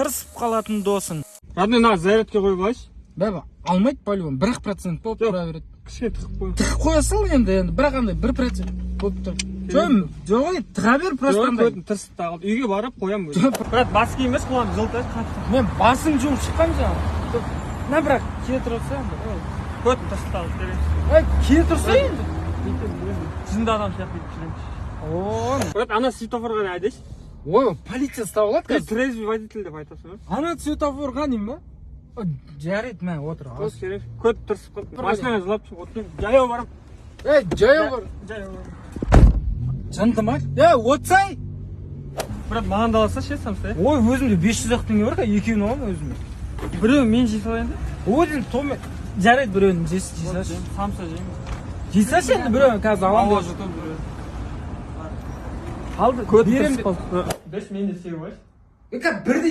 тырысып қалатын досың. Родной, на зарядке қойып алайыншы. Бәбі, алмайды по-любому, 1% болып тұра береді. Кішкене тығып қой. Тығып қоя сал енді, бірақ андай 1% болып тұр. Жоқ ой, тыға бер просто андай. Тырысып тағылды. Үйге барып қоям өзі. Брат, бас киемес, құлағым жылтайды қатты. Мен басым жуып шыққан жаңа. На бірақ кие тұрса енді. Көтін тырысып тағылды береміз. Кие тұрса енді. Жынды адам сияқты жүреміз. О, Брат, ана светофорға не айдайшы? ой, полиция ұстап алады қазір. Трезвый водитель деп айтасың, ба? Ана светофорға не ма? Жарайды, мен отыр. Көт тырысып қалды. Машинаға жылап шығып отырмын. Жаяу барам. Жаяу бар. Жаяу барам. Жынды ма? Отсай! Брат, маған да алса ше самса. Ой, өзімде 500 теңге бар қа, екеуін аламын өзіме. Біреуін мен жей салайын да? Өзің томен. Жарайды, біреуін жейсаш. Самса жеймін. Жейсаш енді біреуін қазір аламын. Ауа жұтым біреуін. Алды, берем. 5 мен де 8 қойшы. Бірде